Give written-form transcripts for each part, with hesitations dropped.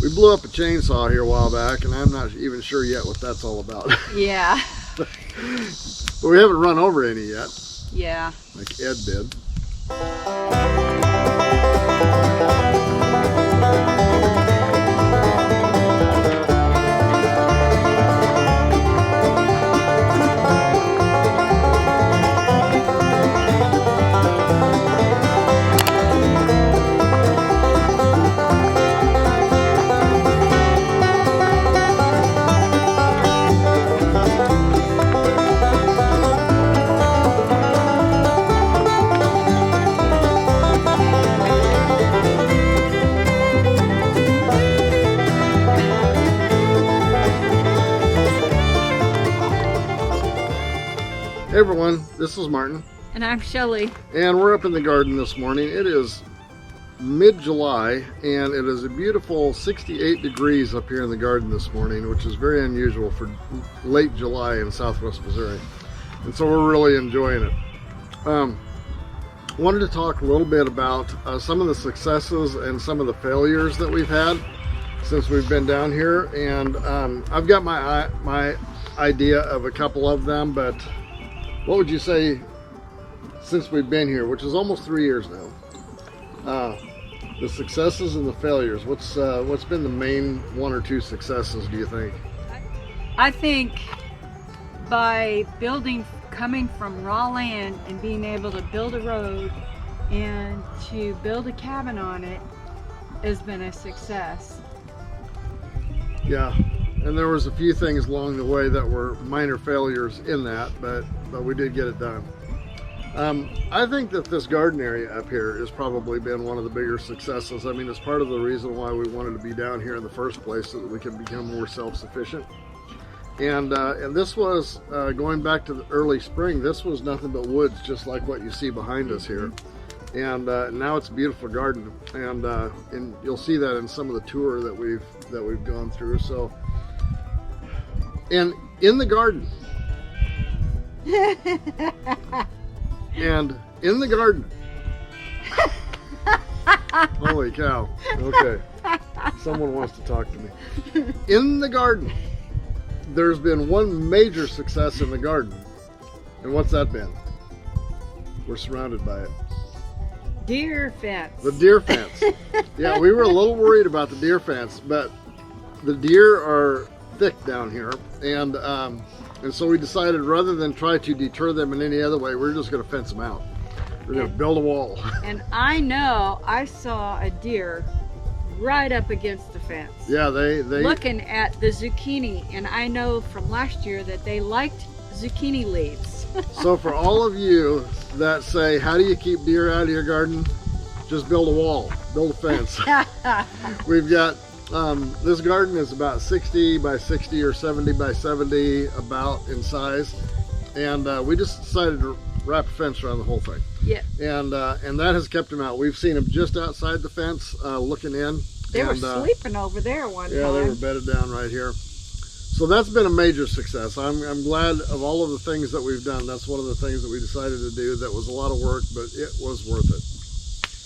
We blew up a chainsaw here a while back, and I'm not even sure yet what that's all about. Yeah. But we haven't run over any yet. Yeah. Like Ed did. Hey everyone, this is Martin. And I'm Shelley. And we're up in the garden this morning. It is mid-July and it is a beautiful 68 degrees up here in the garden this morning, which is very unusual for late July in southwest Missouri. And so we're really enjoying it. Wanted to talk a little bit about some of the successes and some of the failures that we've had since we've been down here. And I've got my idea of a couple of them, but what would you say since we've been here, which is almost 3 years now? The successes and the failures. What's been the main one or two successes, do you think? I think by coming from raw land and being able to build a road and to build a cabin on it has been a success. Yeah, and there was a few things along the way that were minor failures in that, but we did get it done. I think that this garden area up here has probably been one of the bigger successes. I mean, it's part of the reason why we wanted to be down here in the first place, so that we can become more self-sufficient. And this was, going back to the early spring, this was nothing but woods, just like what you see behind us here. And now it's a beautiful garden, and you'll see that in some of the tour that we've gone through. So, and in the garden, and in the garden, holy cow! Okay, someone wants to talk to me. In the garden, there's been one major success in the garden, and what's that been? We're surrounded by it. Deer fence. The deer fence. Yeah, we were a little worried about the deer fence, but the deer are thick down here, and so we decided rather than try to deter them in any other way, we're just going to fence them out. We're going to build a wall. And I know I saw a deer right up against the fence. Yeah, they looking at the zucchini, and I know from last year that they liked zucchini leaves. So for all of you that say, how do you keep deer out of your garden? Just build a wall, build a fence. We've got, this garden is about 60 by 60 or 70 by 70 about in size. And we just decided to wrap a fence around the whole thing. Yeah. And that has kept them out. We've seen them just outside the fence, looking in. They were sleeping over there one time. Yeah, they were bedded down right here. So that's been a major success. I'm glad of all of the things that we've done. That's one of the things that we decided to do. That was a lot of work, but it was worth it.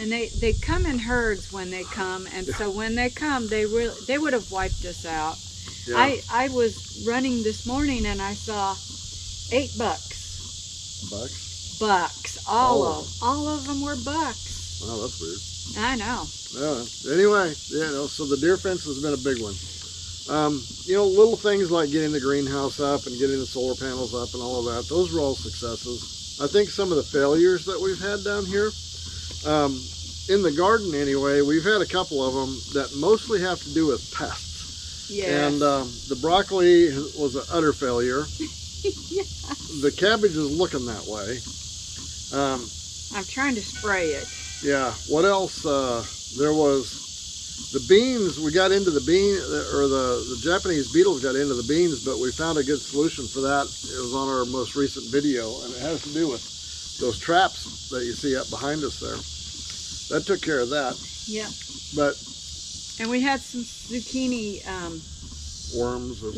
And they come in herds when they come, and so when they come, they would have wiped us out. Yeah. I was running this morning and I saw 8 bucks. Bucks? Bucks. All of them were bucks. Wow, that's weird. I know. Yeah. Anyway, so the deer fence has been a big one. Little things like getting the greenhouse up and getting the solar panels up and all of that, those were all successes. I think some of the failures that we've had down here, in the garden anyway, we've had a couple of them that mostly have to do with pests. Yes. And the broccoli was an utter failure. Yes. The cabbage is looking that way. I'm trying to spray it. Yeah. What else? There was the beans. We got into the the Japanese beetles got into the beans, but we found a good solution for that. It was on our most recent video, and it has to do with those traps that you see up behind us there. That took care of that. Yeah. And we had some zucchini worms of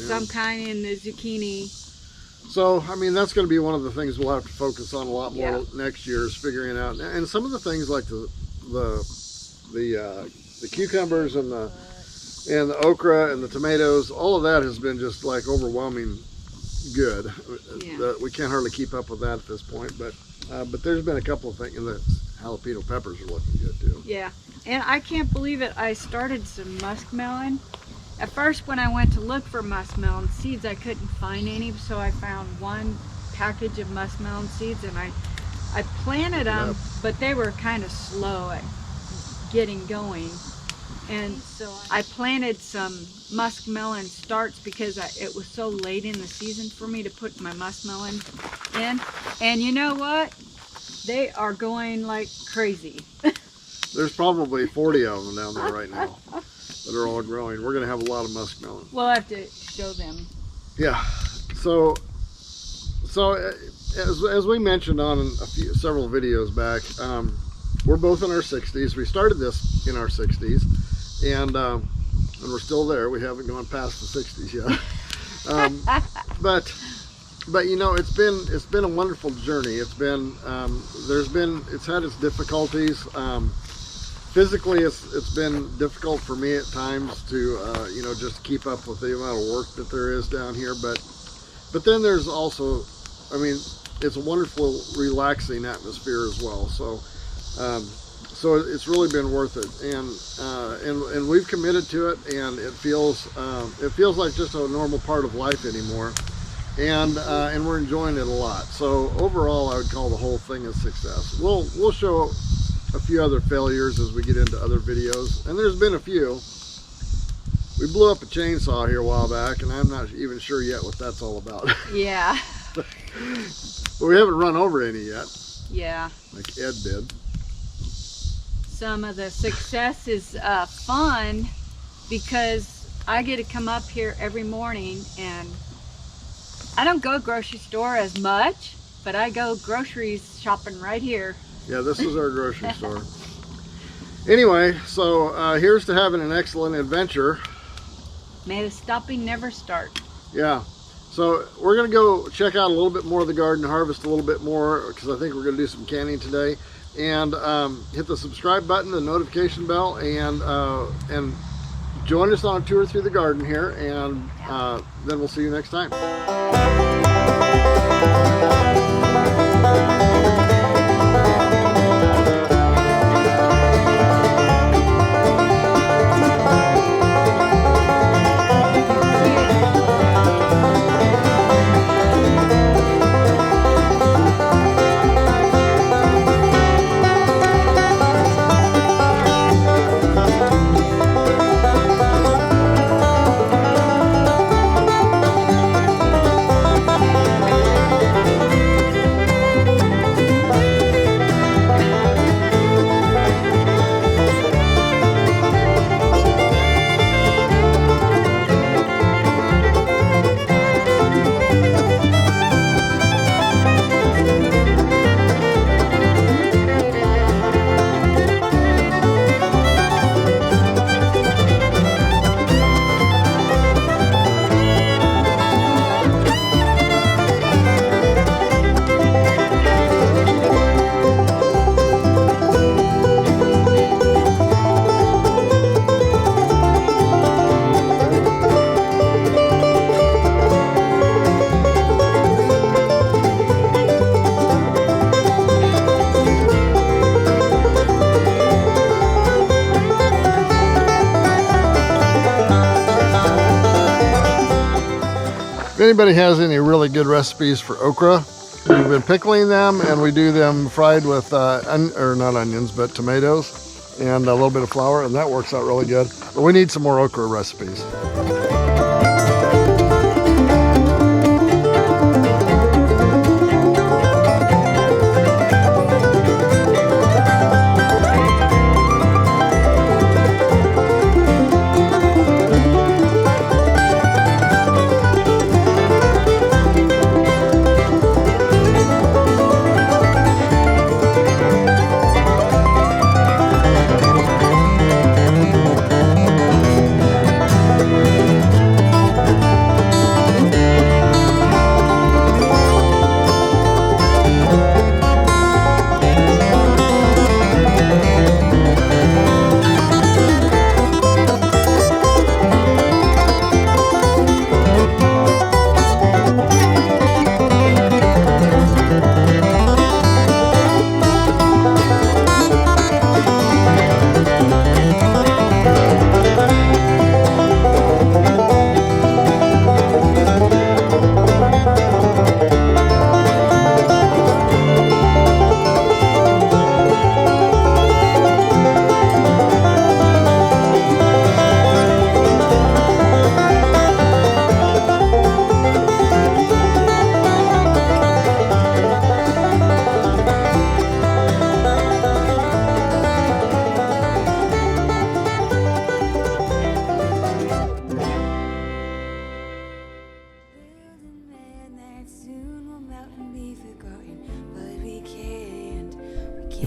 some kind in the zucchini. So, I mean, that's going to be one of the things we'll have to focus on a lot more next year, is figuring out. And some of the things like the cucumbers and the And the okra and the tomatoes, all of that has been just like overwhelming good. Yeah. We can't hardly keep up with that at this point, but there's been a couple of things, and the jalapeno peppers are looking good too. Yeah, and I can't believe it. I started some muskmelon. At first, when I went to look for muskmelon seeds, I couldn't find any, so I found one package of muskmelon seeds, and I planted them, Yep. but they were kind of slow at getting going. And so I planted some muskmelon starts because it was so late in the season for me to put my muskmelon in. And you know what? They are going like crazy. There's probably 40 of them down there right now that are all growing. We're going to have a lot of muskmelon. We'll have to show them. Yeah. So as we mentioned on several videos back, we're both in our 60s. We started this in our 60s, and we're still there. We haven't gone past the 60s yet. But you know, it's been a wonderful journey. It's been it's had its difficulties. Physically, it's been difficult for me at times to you know, just keep up with the amount of work that there is down here. But then there's also, I mean, it's a wonderful, relaxing atmosphere as well. So it's really been worth it, and we've committed to it, and it feels like just a normal part of life anymore, and we're enjoying it a lot. So overall, I would call the whole thing a success. We'll show a few other failures as we get into other videos, and there's been a few. We blew up a chainsaw here a while back, and I'm not even sure yet what that's all about. Yeah. But we haven't run over any yet. Yeah. Like Ed did. Some of the success is fun because I get to come up here every morning, and I don't go grocery store as much, but I go groceries shopping right here. Yeah, this is our grocery store. Anyway, so here's to having an excellent adventure. May the stopping never start. Yeah. So we're going to go check out a little bit more of the garden, harvest a little bit more, because I think we're going to do some canning today. And hit the subscribe button, the notification bell, and join us on a tour through the garden here, and then we'll see you next time. If anybody has any really good recipes for okra, we've been pickling them, and we do them fried with not onions, but tomatoes and a little bit of flour, and that works out really good. But we need some more okra recipes.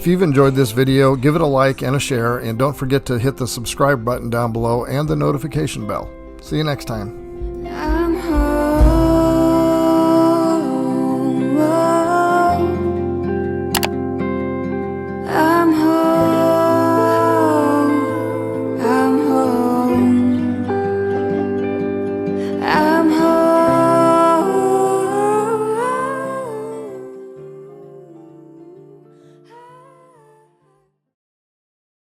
If you've enjoyed this video, give it a like and a share, and don't forget to hit the subscribe button down below and the notification bell. See you next time.